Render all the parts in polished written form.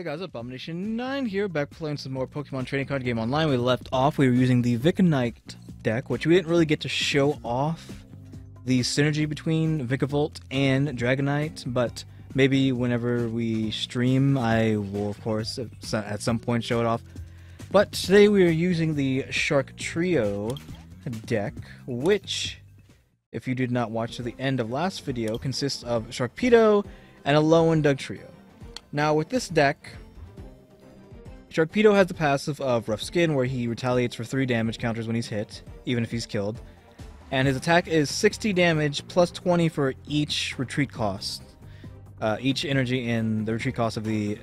Hey guys, Abomination9 here, back playing some more Pokemon Trading Card Game Online. We left off, we were using the Vikavolt deck, which we didn't really get to show off the synergy between Vikavolt and Dragonite, but maybe whenever we stream, I will, of course, at some point show it off. But today we are using the Sharpedo deck, which, if you did not watch to the end of last video, consists of Sharpedo and Alolan Dugtrio. Now, with this deck, Sharpedo has the passive of Rough Skin, where he retaliates for 3 damage counters when he's hit, even if he's killed. And his attack is 60 damage, plus 20 for each retreat cost. Each energy in the retreat cost of the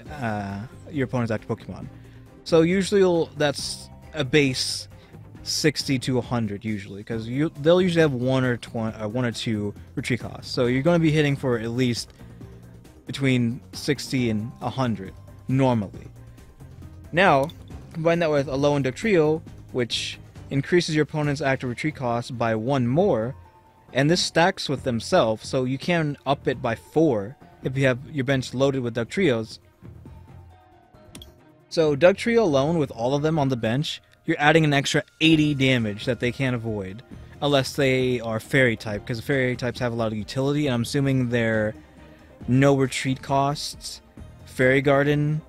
your opponent's active Pokemon. So usually that's a base 60 to 100 usually, because they'll usually have one or two retreat costs. So you're going to be hitting for at least between 60 and 100 normally. Now, combine that with Alolan Dugtrio, which increases your opponent's active retreat cost by 1 more, and this stacks with themselves, so you can up it by 4 if you have your bench loaded with Dugtrios. So Dugtrio alone, with all of them on the bench, you're adding an extra 80 damage that they can't avoid, unless they are Fairy type, because Fairy types have a lot of utility, and I'm assuming they're no retreat costs, Fairy Garden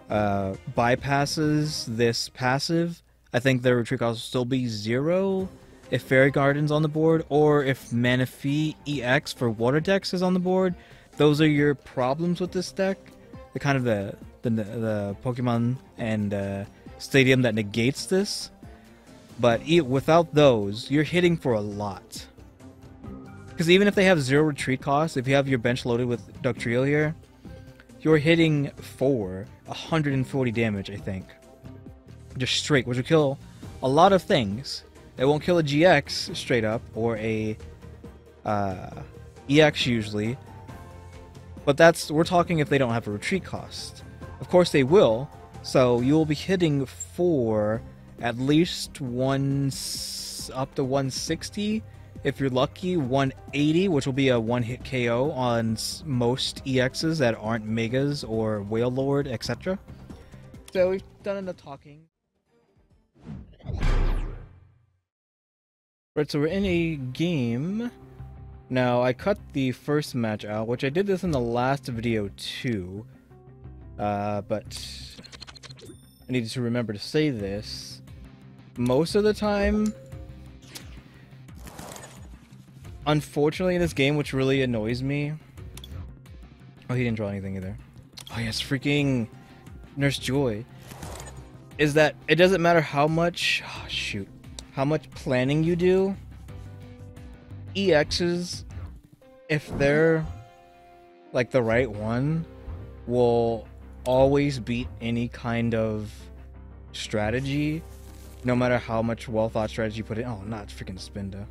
bypasses this passive. I think their retreat cost will still be 0 if Fairy Garden's on the board, or if Manaphy EX for Water Dex is on the board. Those are your problems with this deck. The kind of the Pokemon and Stadium that negates this. But without those, you're hitting for a lot. Because even if they have 0 retreat costs, if you have your bench loaded with Dugtrio here, you're hitting for 140 damage, I think. Just straight, which will kill a lot of things. It won't kill a GX straight up, or a EX usually. But we're talking if they don't have a retreat cost. Of course they will, so you will be hitting for at least up to 160. If you're lucky, 180, which will be a one-hit KO on most EXs that aren't Megas or Whale Lord, etc. So we've done enough talking. Right, so we're in a game. Now, I cut the first match out, which I did this in the last video too. But I needed to remember to say this. Most of the time, unfortunately, in this game, which really annoys me... Oh, he didn't draw anything either. Oh, yes, freaking Nurse Joy. Is that it doesn't matter how much... Oh, shoot. How much planning you do. EXs, if they're like the right one, will always beat any kind of strategy, no matter how much well-thought strategy you put in. Oh, not freaking Spinda.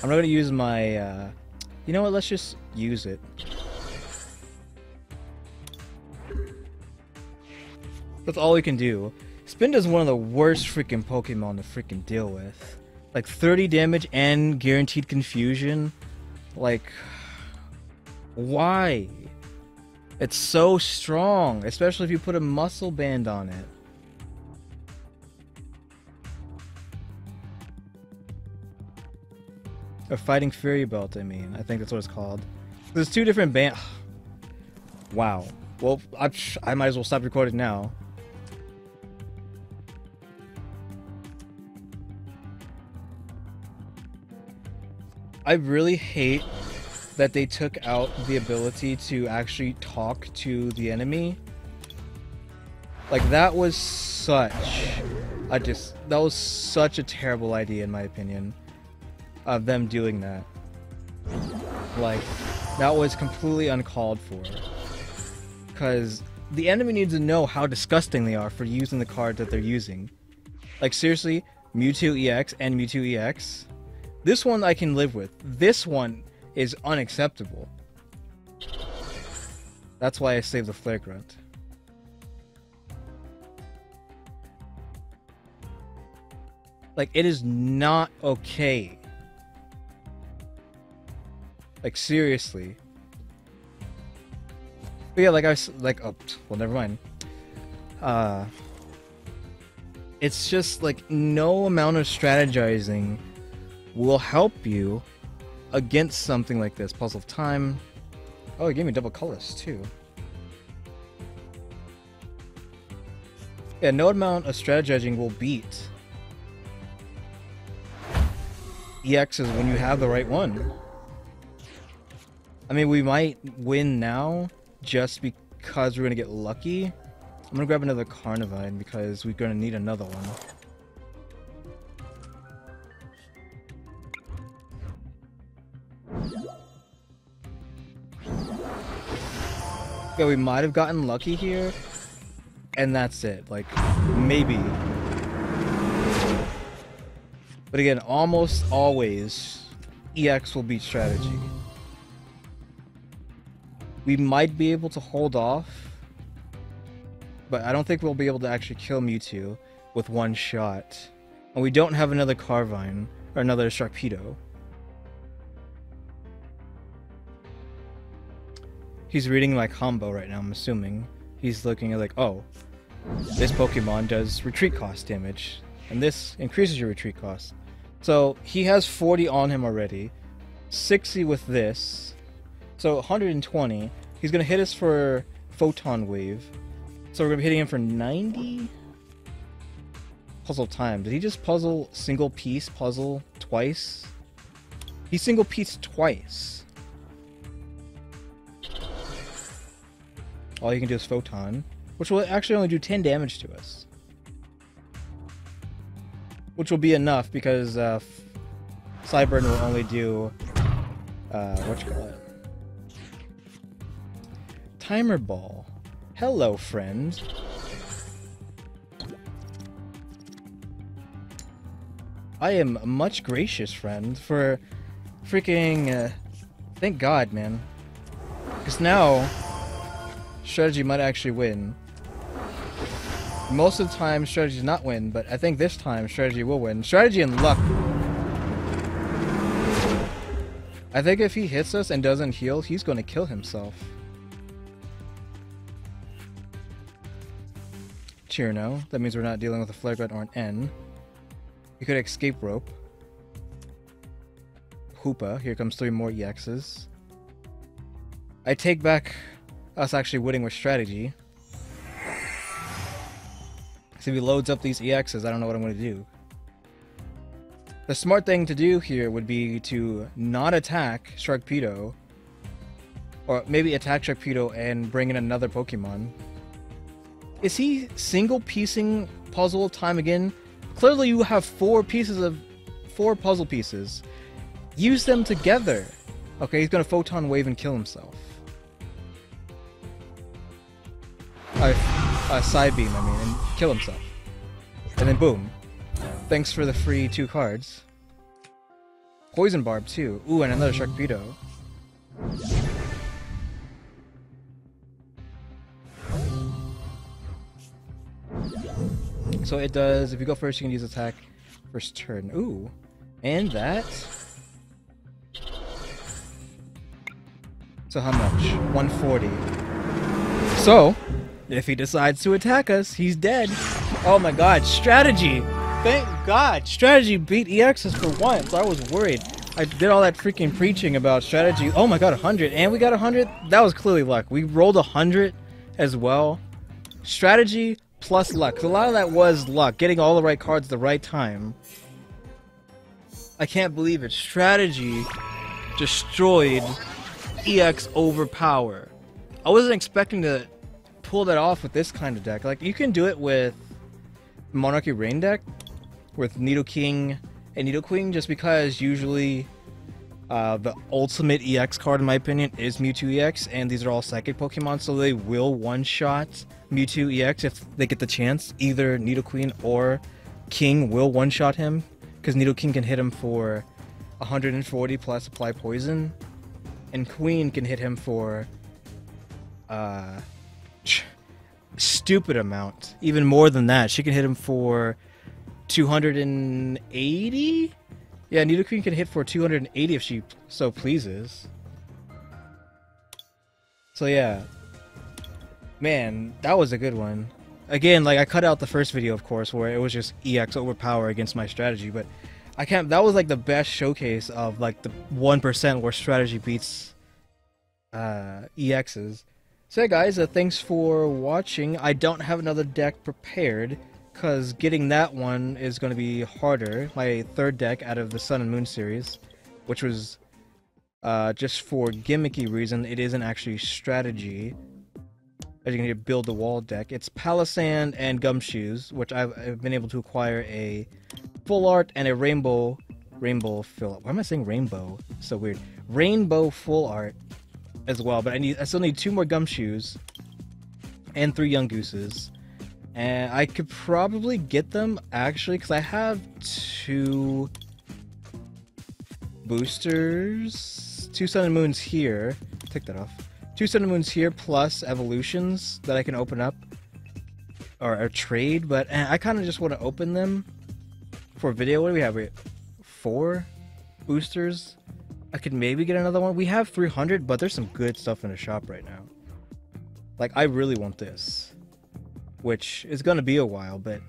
I'm not gonna use my, you know what, let's just use it. That's all we can do. Spinda's one of the worst freaking Pokemon to freaking deal with. Like 30 damage and guaranteed confusion. Like, why? It's so strong, especially if you put a muscle band on it. A Fighting Fury Belt, I mean. I think that's what it's called. There's 2 different bands. Wow. Well, I might as well stop recording now. I really hate that they took out the ability to actually talk to the enemy. Like, that was such a terrible idea, in my opinion, of them doing that. Like, that was completely uncalled for. Because the enemy needs to know how disgusting they are for using the card that they're using. Like, seriously, Mewtwo EX and Mewtwo EX. This one I can live with. This one is unacceptable. That's why I saved the Flare Grunt. Like, it is not okay. Like, seriously. But yeah, like I was like, oh, well, never mind. It's just like no amount of strategizing will help you against something like this. Puzzle of Time. Oh, it gave me double colors too. Yeah, no amount of strategizing will beat EXs when you have the right one. I mean, we might win now just because we're gonna get lucky. I'm gonna grab another Carnivine because we're gonna need another one. Yeah, we might have gotten lucky here, and that's it. Like, maybe. But again, almost always, EX will beat strategy. We might be able to hold off, but I don't think we'll be able to actually kill Mewtwo with one shot. And we don't have another Carvine, or another Sharpedo. He's reading my combo right now, I'm assuming. He's looking at like, oh, this Pokemon does retreat cost damage, and this increases your retreat cost. So he has 40 on him already, 60 with this, so 120. He's gonna hit us for Photon Wave, so we're gonna be hitting him for 90? Puzzle time. Did he just puzzle single piece puzzle twice? He single pieced twice. All you can do is Photon, which will actually only do 10 damage to us. Which will be enough because Cyburn will only do whatchamacallit? Timer Ball. Hello, friend. I am much gracious, friend, for freaking thank God, man. Because now strategy might actually win. Most of the time, strategy does not win, but I think this time strategy will win. Strategy and luck. I think if he hits us and doesn't heal, he's going to kill himself. Cheerno. That means we're not dealing with a Flare Gun or an N. You could escape rope. Hoopa. Here comes 3 more EXs. I take back us actually winning with strategy. So if he loads up these EXs, I don't know what I'm going to do. The smart thing to do here would be to not attack Sharpedo. Or maybe attack Sharpedo and bring in another Pokemon. Is he single piecing puzzle time again? Clearly you have 4 puzzle pieces. Use them together. Okay, he's going to Photon Wave and kill himself. Psybeam, I mean, and kill himself. And then boom. Thanks for the free 2 cards. Poison Barb too. Ooh, and another Sharpedo. So it does, if you go first, you can use attack first turn. Ooh. And that. So how much? 140. So, if he decides to attack us, he's dead. Oh my god, strategy! Thank god, strategy beat EXs for once. I was worried. I did all that freaking preaching about strategy. Oh my god, 100. And we got 100? That was clearly luck. We rolled 100 as well. Strategy plus luck. So a lot of that was luck. Getting all the right cards at the right time. I can't believe it. Strategy destroyed EX Overpower. I wasn't expecting to pull that off with this kind of deck. Like, you can do it with Monarchy Rain deck with Nidoking and Nidoqueen, just because usually the ultimate EX card, in my opinion, is Mewtwo EX, and these are all psychic Pokemon, so they will one-shot Mewtwo EX if they get the chance. Either Nidoqueen or King will one-shot him, because Nidoking can hit him for 140 plus apply poison, and Queen can hit him for stupid amount. Even more than that. She can hit him for 280? Yeah, Nidoqueen can hit for 280 if she so pleases. So yeah, man, that was a good one. Again, like I cut out the first video, of course, where it was just EX overpower against my strategy, but I can't. That was like the best showcase of like the 1% where strategy beats EXs. So yeah, guys, thanks for watching. I don't have another deck prepared because getting that one is going to be harder. My third deck out of the Sun and Moon series, which was just for gimmicky reason, it isn't actually strategy. As you can build the wall deck. It's Palisand and Gumshoes, which I've been able to acquire a full art and a rainbow fill. Why am I saying rainbow? So weird. Rainbow full art as well, but I still need 2 more Gumshoes and 3 Young Gooses. And I could probably get them actually because I have 2 boosters, 2 Sun and Moons here. Take that off. 2 Sun and Moons here, plus evolutions that I can open up or trade, but I kind of just want to open them for video. What do we have? 4 boosters. I could maybe get another one. We have 300, but there's some good stuff in the shop right now. Like, I really want this, which is going to be a while, but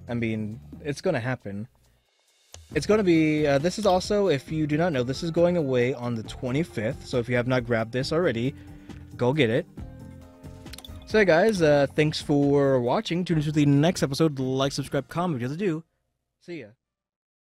I mean, it's going to happen. It's going to be, this is also, if you do not know, this is going away on the 25th, so if you have not grabbed this already, go get it. So hey guys, thanks for watching. Tune into the next episode. Like, subscribe, comment if you have to do. See ya.